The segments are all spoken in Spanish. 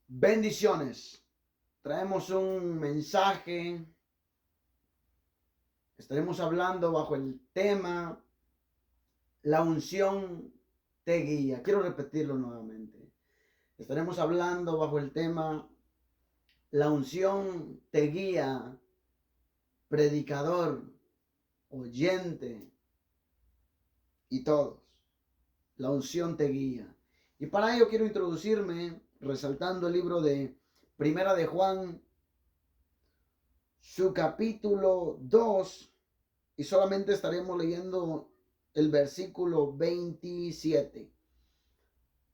Bendiciones. Traemos un mensaje. Estaremos hablando bajo el tema La unción te guía. Quiero repetirlo nuevamente. Estaremos hablando bajo el tema La unción te guía, predicador, oyente y todos. La unción te guía. Y para ello quiero introducirme resaltando el libro de Primera de Juan, su capítulo 2, y solamente estaremos leyendo el versículo 27.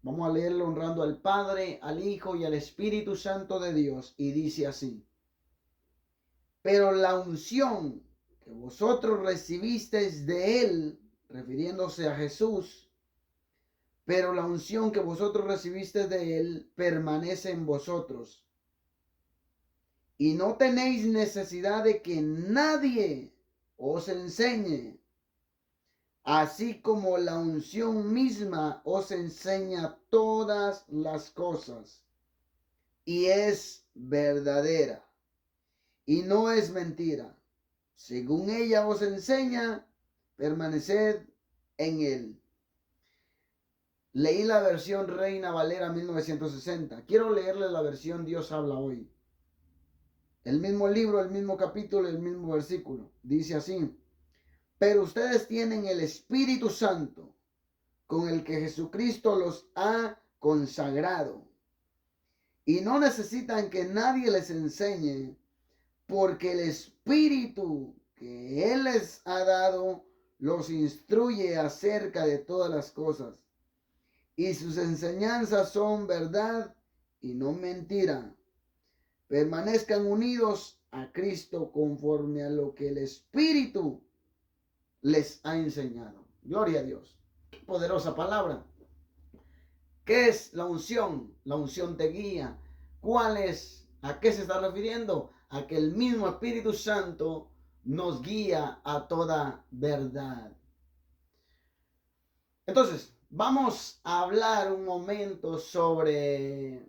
Vamos a leerlo honrando al Padre, al Hijo y al Espíritu Santo de Dios, y dice así: pero la unción que vosotros recibisteis de Él, refiriéndose a Jesús, pero la unción que vosotros recibisteis de Él permanece en vosotros, y no tenéis necesidad de que nadie os enseñe, así como la unción misma os enseña todas las cosas, y es verdadera, y no es mentira. Según ella os enseña, permaneced en él. Leí la versión Reina Valera 1960. Quiero leerle la versión Dios habla hoy. El mismo libro, el mismo capítulo, el mismo versículo. Dice así: pero ustedes tienen el Espíritu Santo, con el que Jesucristo los ha consagrado, y no necesitan que nadie les enseñe, porque el Espíritu que Él les ha dado los instruye acerca de todas las cosas, y sus enseñanzas son verdad y no mentira. Permanezcan unidos a Cristo conforme a lo que el Espíritu les ha enseñado. Gloria a Dios. Poderosa palabra. ¿Qué es la unción? La unción te guía. ¿Cuál es? ¿A qué se está refiriendo? A que el mismo Espíritu Santo nos guía a toda verdad. Entonces, vamos a hablar un momento sobre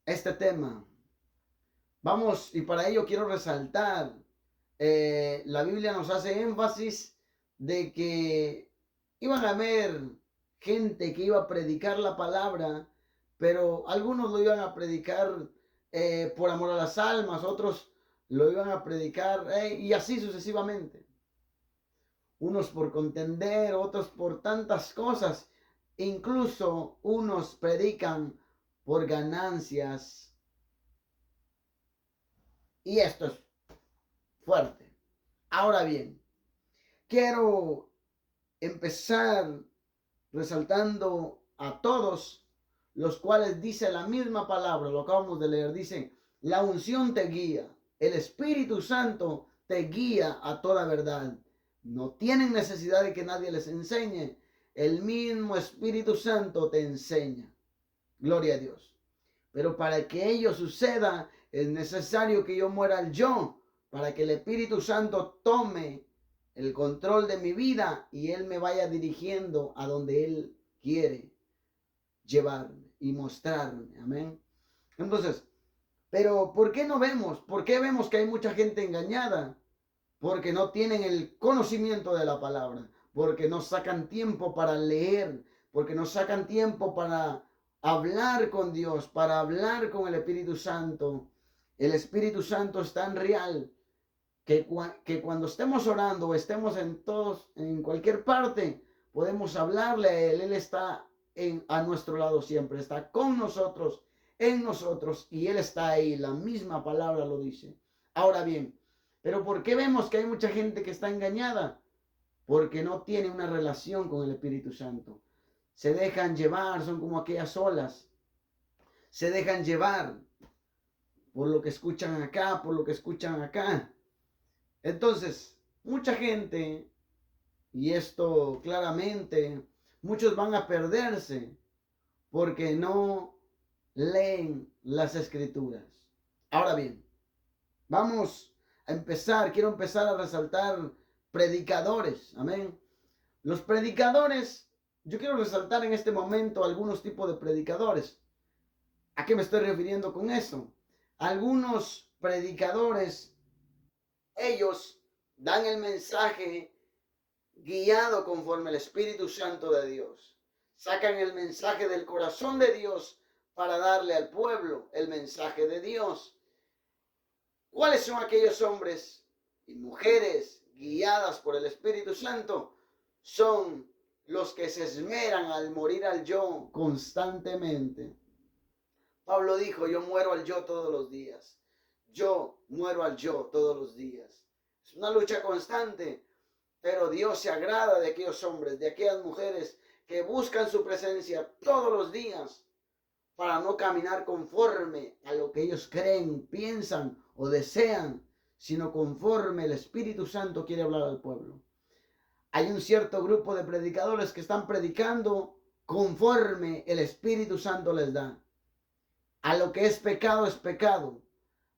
este tema. Vamos, y para ello quiero resaltar, la Biblia nos hace énfasis de que iban a haber gente que iba a predicar la palabra, pero algunos lo iban a predicar por amor a las almas, otros lo iban a predicar y así sucesivamente. Unos por contender, otros por tantas cosas. Incluso unos predican por ganancias. Y esto es fuerte. Ahora bien, quiero empezar resaltando a todos los cuales dice la misma palabra, lo acabamos de leer, dice: la unción te guía, el Espíritu Santo te guía a toda verdad. No tienen necesidad de que nadie les enseñe, el mismo Espíritu Santo te enseña. Gloria a Dios. Pero para que ello suceda, es necesario que yo muera al yo, para que el Espíritu Santo tome el control de mi vida y Él me vaya dirigiendo a donde Él quiere llevarme y mostrarme. Amén. Entonces, pero ¿por qué no vemos? ¿Por qué vemos que hay mucha gente engañada? Porque no tienen el conocimiento de la palabra, porque no sacan tiempo para leer, porque no sacan tiempo para hablar con Dios, para hablar con el Espíritu Santo. El Espíritu Santo es tan real que cuando estemos orando o estemos en cualquier parte, podemos hablarle a Él. Él está a nuestro lado siempre, está con nosotros, en nosotros, y Él está ahí. La misma palabra lo dice. Ahora bien, pero ¿por qué vemos que hay mucha gente que está engañada? Porque no tiene una relación con el Espíritu Santo. Se dejan llevar, son como aquellas olas. Se dejan llevar por lo que escuchan acá, por lo que escuchan acá. Entonces, mucha gente, y esto claramente, muchos van a perderse porque no leen las escrituras. Ahora bien, vamos a empezar, quiero empezar a resaltar predicadores, amén. Los predicadores, yo quiero resaltar en este momento algunos tipos de predicadores. ¿A qué me estoy refiriendo con eso? Algunos predicadores, ellos dan el mensaje guiado conforme el Espíritu Santo de Dios. Sacan el mensaje del corazón de Dios para darle al pueblo el mensaje de Dios. ¿Cuáles son aquellos hombres y mujeres guiadas por el Espíritu Santo? Son los que se esmeran al morir al yo constantemente. Pablo dijo, yo muero al yo todos los días. Yo muero al yo todos los días. Es una lucha constante, pero Dios se agrada de aquellos hombres, de aquellas mujeres que buscan su presencia todos los días para no caminar conforme a lo que ellos creen, piensan o desean, sino conforme el Espíritu Santo quiere hablar al pueblo. Hay un cierto grupo de predicadores que están predicando conforme el Espíritu Santo les da. A lo que es pecado es pecado.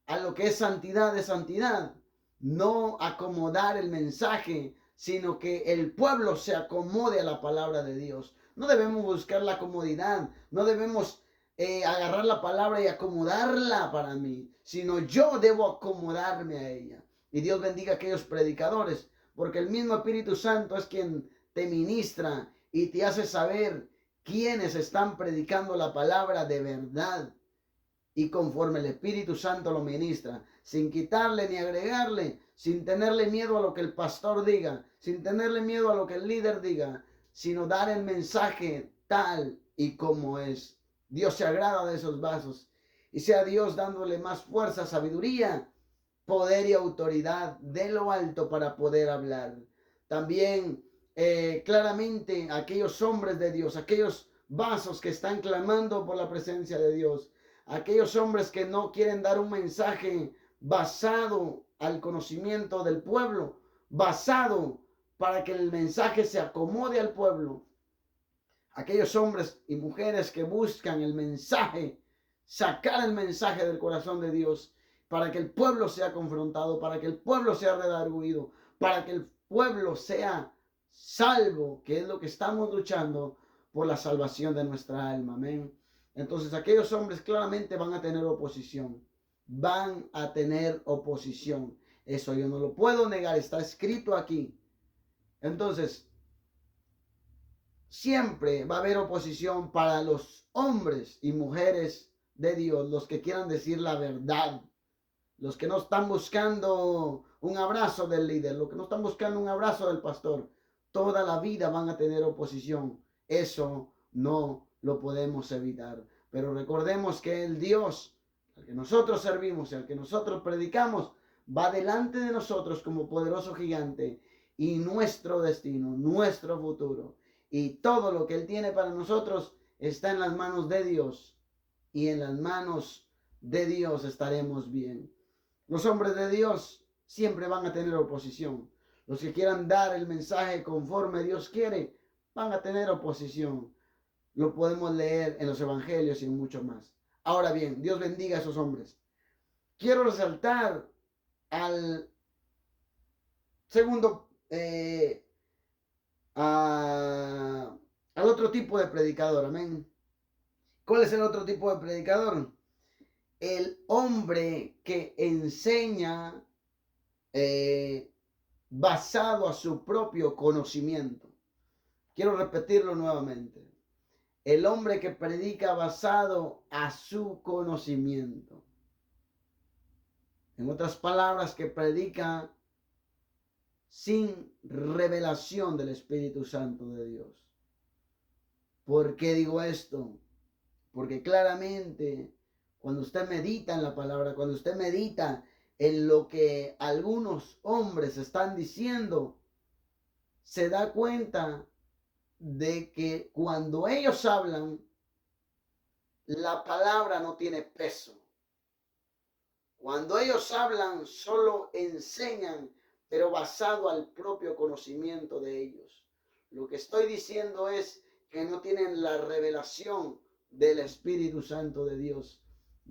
A lo que es santidad es santidad. No acomodar el mensaje, sino que el pueblo se acomode a la palabra de Dios. No debemos buscar la comodidad. No debemos agarrar la palabra y acomodarla para mí, sino yo debo acomodarme a ella. Y Dios bendiga a aquellos predicadores, porque el mismo Espíritu Santo es quien te ministra y te hace saber quiénes están predicando la palabra de verdad y conforme el Espíritu Santo lo ministra, sin quitarle ni agregarle, sin tenerle miedo a lo que el pastor diga, sin tenerle miedo a lo que el líder diga, sino dar el mensaje tal y como es. Dios se agrada de esos vasos y sea Dios dándole más fuerza, sabiduría, poder y autoridad de lo alto para poder hablar. También claramente aquellos hombres de Dios, aquellos vasos que están clamando por la presencia de Dios, aquellos hombres que no quieren dar un mensaje basado al conocimiento del pueblo, basado para que el mensaje se acomode al pueblo. Aquellos hombres y mujeres que buscan el mensaje, sacar el mensaje del corazón de Dios para que el pueblo sea confrontado, para que el pueblo sea redarguido, para que el pueblo sea salvo, que es lo que estamos luchando por la salvación de nuestra alma. Amén. Entonces aquellos hombres claramente van a tener oposición. Van a tener oposición. Eso yo no lo puedo negar, está escrito aquí. Entonces, siempre va a haber oposición para los hombres y mujeres de Dios, los que quieran decir la verdad, los que no están buscando un abrazo del líder, los que no están buscando un abrazo del pastor. Toda la vida van a tener oposición. Eso no lo podemos evitar. Pero recordemos que el Dios al que nosotros servimos y al que nosotros predicamos va delante de nosotros como poderoso gigante, y nuestro destino, nuestro futuro y todo lo que Él tiene para nosotros está en las manos de Dios, y en las manos de Dios estaremos bien. Los hombres de Dios siempre van a tener oposición. Los que quieran dar el mensaje conforme Dios quiere van a tener oposición. Lo podemos leer en los evangelios y en mucho más. Ahora bien, Dios bendiga a esos hombres. Quiero resaltar al segundo, al otro tipo de predicador. Amén. ¿Cuál es el otro tipo de predicador? El hombre que enseña basado a su propio conocimiento. Quiero repetirlo nuevamente. El hombre que predica basado a su conocimiento. En otras palabras, que predica sin revelación del Espíritu Santo de Dios. ¿Por qué digo esto? Porque claramente cuando usted medita en la palabra, cuando usted medita en lo que algunos hombres están diciendo, se da cuenta de que cuando ellos hablan, la palabra no tiene peso. Cuando ellos hablan, solo enseñan, pero basado al propio conocimiento de ellos. Lo que estoy diciendo es que no tienen la revelación del Espíritu Santo de Dios.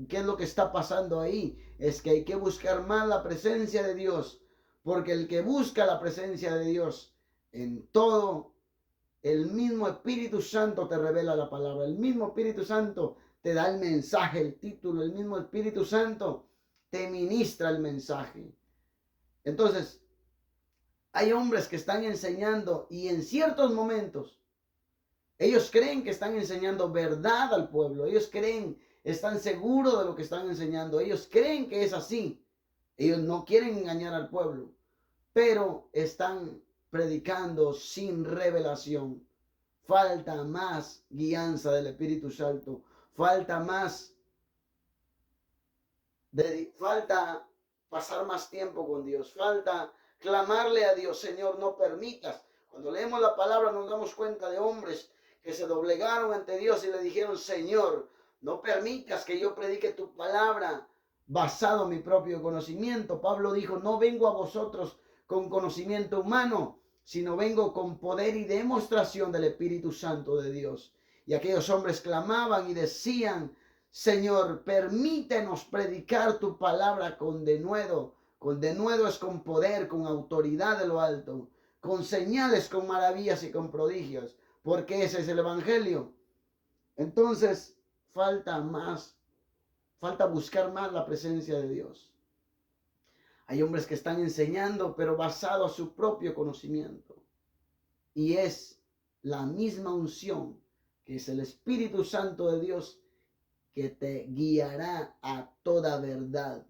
¿Qué es lo que está pasando ahí? Es que hay que buscar más la presencia de Dios, porque el que busca la presencia de Dios en todo, el mismo Espíritu Santo te revela la palabra, el mismo Espíritu Santo te da el mensaje, el título, el mismo Espíritu Santo te ministra el mensaje. Entonces, hay hombres que están enseñando y en ciertos momentos ellos creen que están enseñando verdad al pueblo. Ellos creen, están seguros de lo que están enseñando. Ellos creen que es así. Ellos no quieren engañar al pueblo, pero están predicando sin revelación. Falta más guianza del Espíritu Santo. Falta falta pasar más tiempo con Dios. Falta clamarle a Dios, Señor, no permitas. Cuando leemos la palabra nos damos cuenta de hombres que se doblegaron ante Dios y le dijeron, Señor, no permitas que yo predique tu palabra basado en mi propio conocimiento. Pablo dijo, no vengo a vosotros con conocimiento humano, sino vengo con poder y demostración del Espíritu Santo de Dios. Y aquellos hombres clamaban y decían, Señor, permítenos predicar tu palabra con denuedo. Con denuedo es con poder, con autoridad de lo alto, con señales, con maravillas y con prodigios, porque ese es el Evangelio. Entonces, falta buscar más la presencia de Dios. Hay hombres que están enseñando, pero basado a su propio conocimiento. Y es la misma unción, que es el Espíritu Santo de Dios, que te guiará a toda verdad.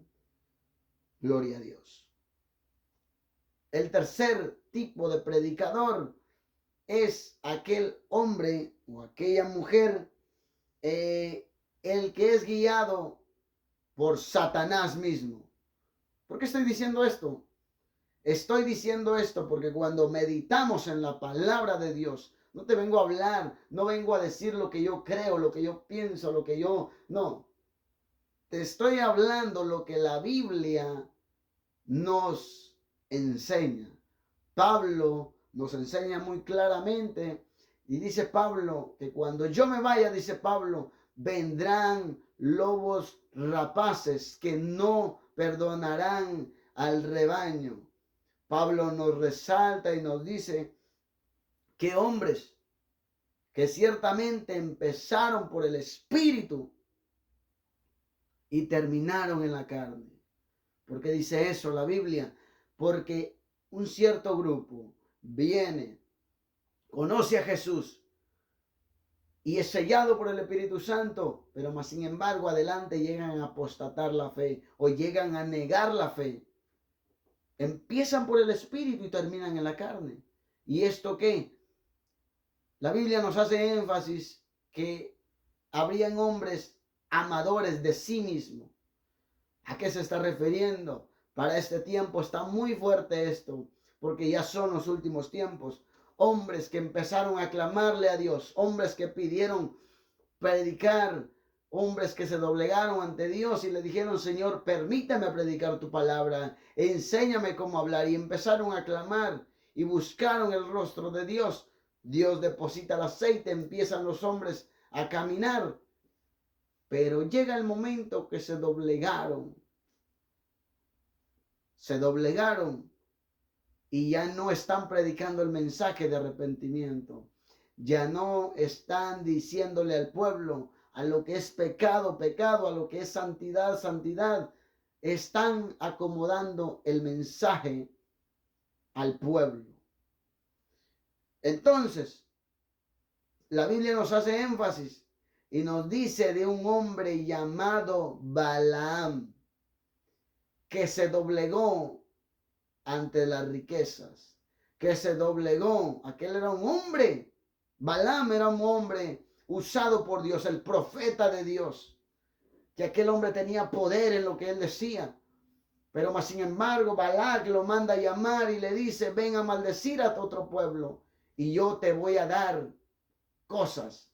Gloria a Dios. El tercer tipo de predicador es aquel hombre o aquella mujer, el que es guiado por Satanás mismo. ¿Por qué estoy diciendo esto? Estoy diciendo esto porque cuando meditamos en la palabra de Dios, no te vengo a hablar, no vengo a decir lo que yo creo, lo que yo pienso, lo que yo... No, te estoy hablando lo que la Biblia nos enseña. Pablo nos enseña muy claramente y dice Pablo que cuando yo me vaya, dice Pablo, vendrán lobos rapaces que no perdonarán al rebaño. Pablo nos resalta y nos dice que hombres que ciertamente empezaron por el Espíritu y terminaron en la carne. ¿Por qué dice eso la Biblia? Porque un cierto grupo viene, conoce a Jesús y es sellado por el Espíritu Santo, pero más sin embargo adelante llegan a apostatar la fe o llegan a negar la fe. Empiezan por el Espíritu y terminan en la carne. ¿Y esto qué? La Biblia nos hace énfasis que habrían hombres amadores de sí mismos. ¿A qué se está refiriendo? Para este tiempo está muy fuerte esto, porque ya son los últimos tiempos. Hombres que empezaron a clamarle a Dios, hombres que pidieron predicar, hombres que se doblegaron ante Dios y le dijeron, Señor, permítame predicar tu palabra, enséñame cómo hablar. Y empezaron a clamar y buscaron el rostro de Dios. Dios deposita el aceite, empiezan los hombres a caminar. Pero llega el momento que se doblegaron y ya no están predicando el mensaje de arrepentimiento. Ya no están diciéndole al pueblo a lo que es pecado, pecado, a lo que es santidad, santidad. Están acomodando el mensaje al pueblo. Entonces, la Biblia nos hace énfasis y nos dice de un hombre llamado Balaam, que se doblegó ante las riquezas, que se doblegó. Aquel era un hombre, Balaam era un hombre usado por Dios, el profeta de Dios, que aquel hombre tenía poder en lo que él decía. Pero más sin embargo, Balac lo manda a llamar y le dice, ven a maldecir a tu otro pueblo y yo te voy a dar cosas.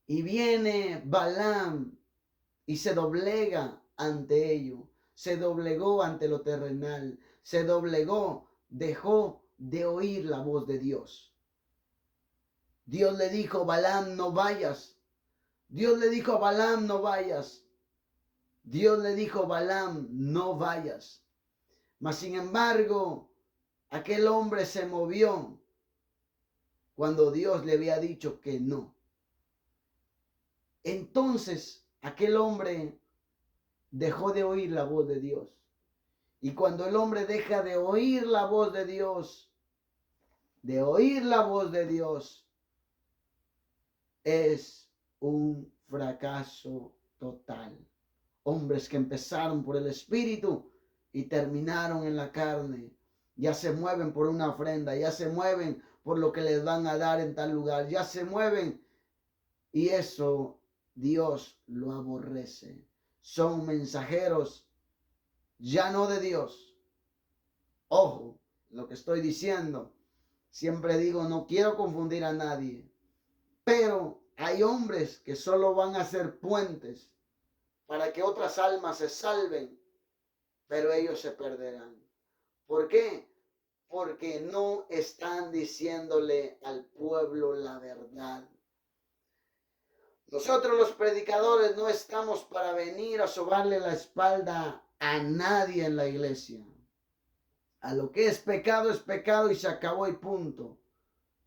Y viene Balaam y se doblega ante ello, se doblegó ante lo terrenal, se doblegó, dejó de oír la voz de Dios. Dios le dijo, Balaam, no vayas. Dios le dijo a Balaam, no vayas. Dios le dijo, Balaam, no vayas. Mas sin embargo, aquel hombre se movió cuando Dios le había dicho que no. Entonces aquel hombre dejó de oír la voz de Dios. Y cuando el hombre deja de oír la voz de Dios, es un fracaso total. Hombres que empezaron por el Espíritu y terminaron en la carne, ya se mueven por una ofrenda, ya se mueven por lo que les van a dar en tal lugar, ya se mueven, y eso Dios lo aborrece. Son mensajeros ya no de Dios. Ojo, lo que estoy diciendo, siempre digo, no quiero confundir a nadie, pero hay hombres que solo van a ser puentes para que otras almas se salven, pero ellos se perderán. ¿Por qué? Porque no están diciéndole al pueblo la verdad. Nosotros los predicadores no estamos para venir a sobarle la espalda a nadie en la iglesia. A lo que es pecado y se acabó y punto.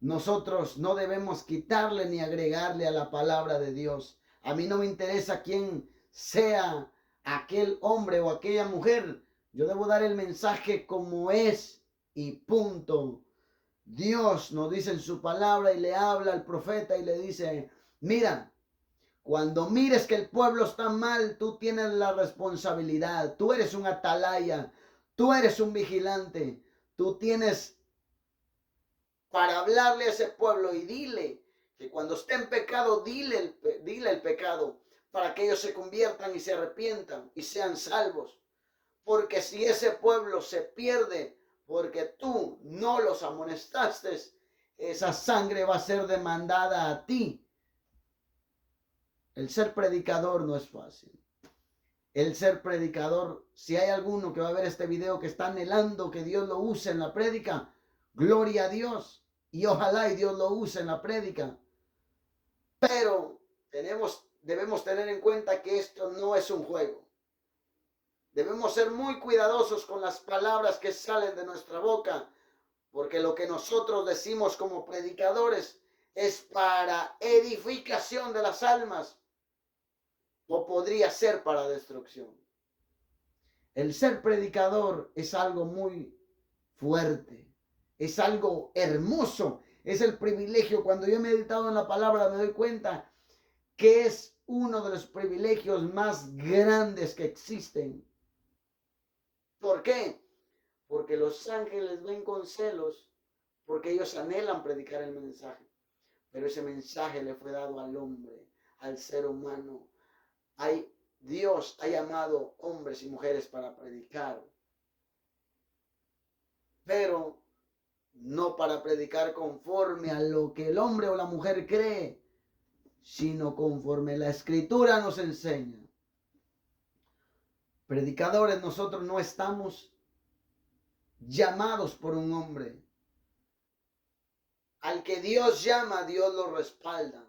Nosotros no debemos quitarle ni agregarle a la palabra de Dios. A mí no me interesa quién sea aquel hombre o aquella mujer. Yo debo dar el mensaje como es y punto. Dios nos dice en su palabra y le habla al profeta y le dice, mira, cuando mires que el pueblo está mal, tú tienes la responsabilidad. Tú eres un atalaya, tú eres un vigilante, tú tienes para hablarle a ese pueblo y dile que cuando esté en pecado, dile el pecado para que ellos se conviertan y se arrepientan y sean salvos. Porque si ese pueblo se pierde porque tú no los amonestaste, esa sangre va a ser demandada a ti. El ser predicador no es fácil. El ser predicador, si hay alguno que va a ver este video que está anhelando que Dios lo use en la prédica, gloria a Dios. Y ojalá y Dios lo use en la prédica. Pero debemos tener en cuenta que esto no es un juego. Debemos ser muy cuidadosos con las palabras que salen de nuestra boca, porque lo que nosotros decimos como predicadores es para edificación de las almas, o podría ser para destrucción. El ser predicador es algo muy fuerte, es algo hermoso, es el privilegio. Cuando yo he meditado en la palabra me doy cuenta que es uno de los privilegios más grandes que existen. ¿Por qué? Porque los ángeles ven con celos, porque ellos anhelan predicar el mensaje, pero ese mensaje le fue dado al hombre, al ser humano. Dios ha llamado hombres y mujeres para predicar, pero no para predicar conforme a lo que el hombre o la mujer cree, sino conforme la Escritura nos enseña. Predicadores, nosotros no estamos llamados por un hombre. Al que Dios llama, Dios lo respalda.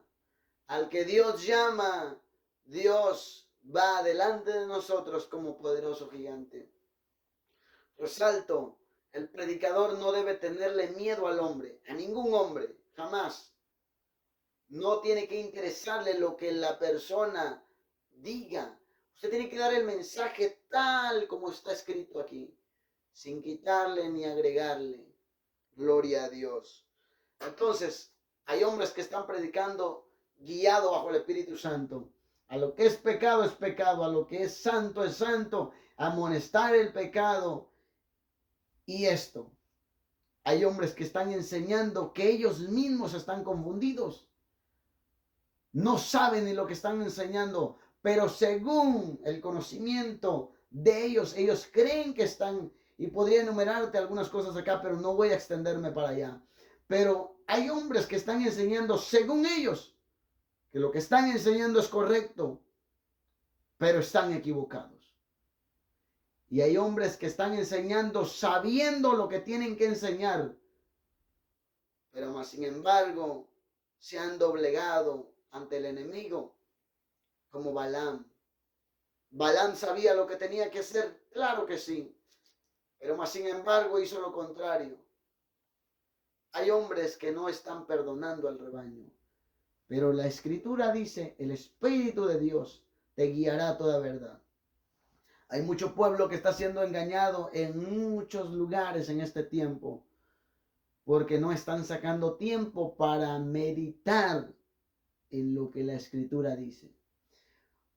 Al que Dios llama, Dios va delante de nosotros como poderoso gigante. Resalto, el predicador no debe tenerle miedo al hombre, a ningún hombre, jamás. No tiene que interesarle lo que la persona diga. Usted tiene que dar el mensaje tal como está escrito aquí, sin quitarle ni agregarle. Gloria a Dios. Entonces, hay hombres que están predicando guiado bajo el Espíritu Santo. A lo que es pecado, a lo que es santo, amonestar el pecado. Y esto, hay hombres que están enseñando que ellos mismos están confundidos. No saben ni lo que están enseñando, pero según el conocimiento de ellos, ellos creen que están, y podría enumerarte algunas cosas acá, pero no voy a extenderme para allá. Pero hay hombres que están enseñando según ellos, que lo que están enseñando es correcto, pero están equivocados. Y hay hombres que están enseñando sabiendo lo que tienen que enseñar, pero más sin embargo se han doblegado ante el enemigo, como Balaam. Balaam sabía lo que tenía que hacer, claro que sí, pero más sin embargo hizo lo contrario. Hay hombres que no están perdonando al rebaño, Pero la Escritura dice, el Espíritu de Dios te guiará a toda verdad. Hay mucho pueblo que está siendo engañado en muchos lugares en este tiempo, porque no están sacando tiempo para meditar en lo que la Escritura dice.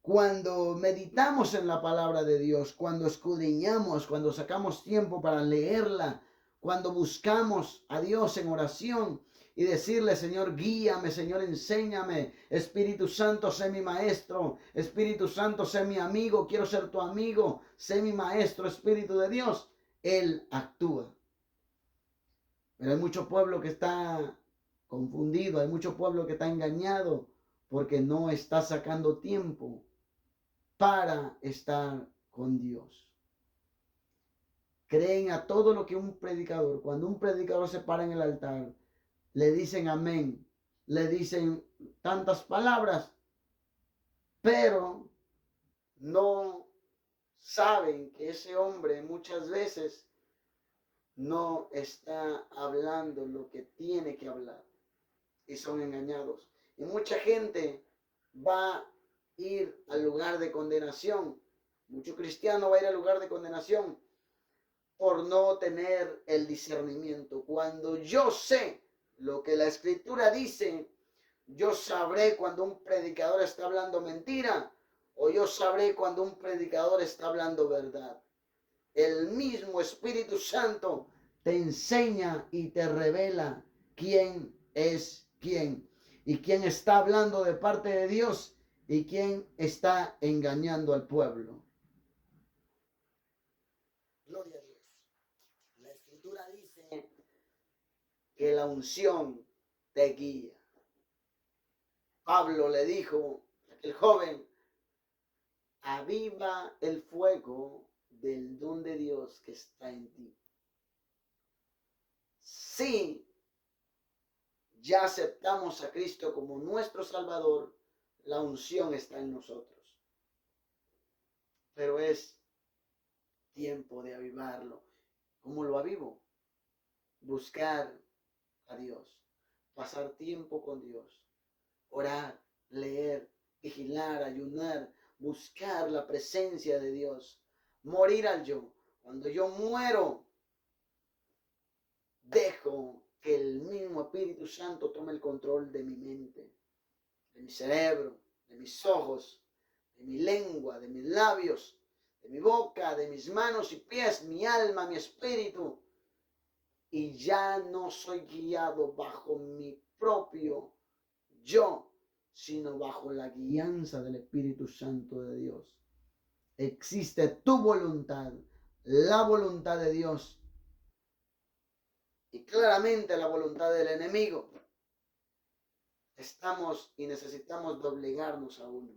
Cuando meditamos en la palabra de Dios, cuando escudriñamos, cuando sacamos tiempo para leerla, cuando buscamos a Dios en oración y decirle, Señor, guíame, Señor, enséñame, Espíritu Santo, sé mi maestro, Espíritu Santo, sé mi amigo, quiero ser tu amigo, sé mi maestro, Espíritu de Dios, Él actúa. Pero hay mucho pueblo que está confundido, hay mucho pueblo que está engañado porque no está sacando tiempo para estar con Dios. Creen a todo lo que un predicador, cuando un predicador se para en el altar, le dicen amén, le dicen tantas palabras, pero no saben que ese hombre muchas veces no está hablando lo que tiene que hablar y son engañados. Y mucha gente va a ir al lugar de condenación. Mucho cristiano va a ir al lugar de condenación por no tener el discernimiento. Cuando yo sé lo que la Escritura dice, yo sabré cuando un predicador está hablando mentira o yo sabré cuando un predicador está hablando verdad. El mismo Espíritu Santo te enseña y te revela quién es quién y quién está hablando de parte de Dios y quién está engañando al pueblo. Gloria a Dios. La Escritura dice que la unción te guía. Pablo le dijo a aquel joven, aviva el fuego del don de Dios que está en ti. Sí, ya aceptamos a Cristo como nuestro Salvador, la unción está en nosotros. Pero es tiempo de avivarlo. ¿Cómo lo avivo? Buscar a Dios, pasar tiempo con Dios, orar, leer, vigilar, ayunar, buscar la presencia de Dios, morir al yo. Cuando yo muero, dejo que el mismo Espíritu Santo tome el control de mi mente, de mi cerebro, de mis ojos, de mi lengua, de mis labios, de mi boca, de mis manos y pies, mi alma, mi espíritu. Y ya no soy guiado bajo mi propio yo, sino bajo la guianza del Espíritu Santo de Dios. Existe tu voluntad, la voluntad de Dios y claramente la voluntad del enemigo. Estamos y necesitamos doblegarnos a uno.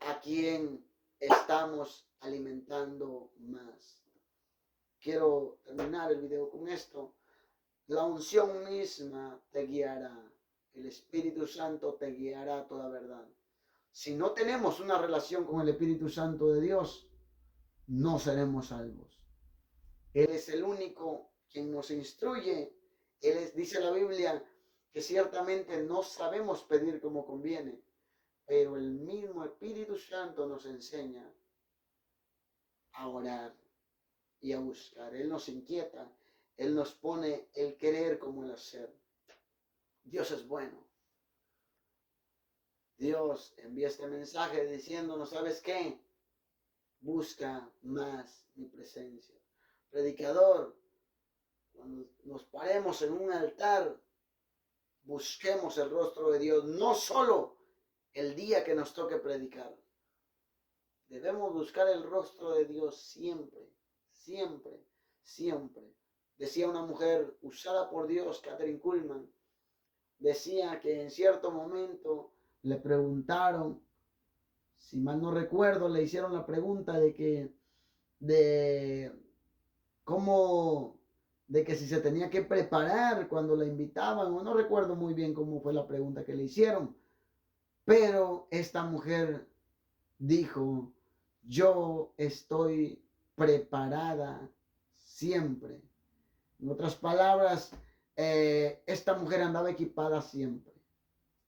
¿A quién estamos alimentando más? Quiero terminar el video con esto. La unción misma te guiará. El Espíritu Santo te guiará a toda verdad. Si no tenemos una relación con el Espíritu Santo de Dios, no seremos salvos. Él es el único quien nos instruye. Dice la Biblia que ciertamente no sabemos pedir como conviene, pero el mismo Espíritu Santo nos enseña a orar y a buscar. Él nos inquieta, Él nos pone el querer como el hacer. Dios es bueno. Dios envía este mensaje diciéndonos, ¿sabes qué? Busca más mi presencia. Predicador, cuando nos paremos en un altar, busquemos el rostro de Dios, no solo el día que nos toque predicar. Debemos buscar el rostro de Dios siempre, siempre, siempre. Decía una mujer usada por Dios, Kathryn Kuhlman, decía que en cierto momento le preguntaron, si mal no recuerdo, le hicieron la pregunta de cómo, de que si se tenía que preparar cuando la invitaban, o no recuerdo muy bien cómo fue la pregunta que le hicieron, pero esta mujer dijo, yo estoy preparada siempre. En otras palabras, esta mujer andaba equipada siempre.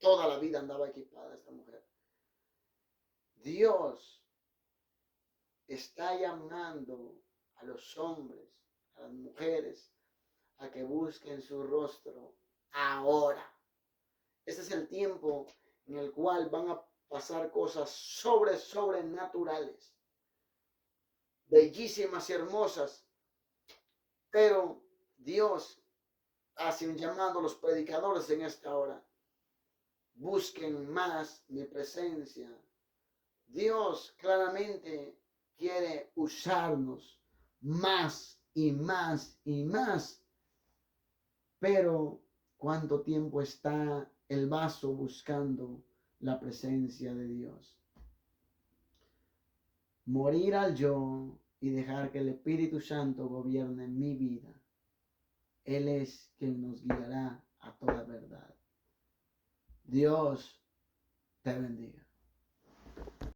Toda la vida andaba equipada esta mujer. Dios está llamando a los hombres, a las mujeres, a que busquen su rostro ahora. Este es el tiempo en el cual van a pasar cosas sobrenaturales, bellísimas y hermosas. Pero Dios hace un llamado a los predicadores en esta hora. Busquen más mi presencia. Dios claramente quiere usarnos más y más y más. Pero ¿cuánto tiempo está el vaso buscando la presencia de Dios? Morir al yo y dejar que el Espíritu Santo gobierne mi vida. Él es quien nos guiará a toda verdad. Dios te bendiga.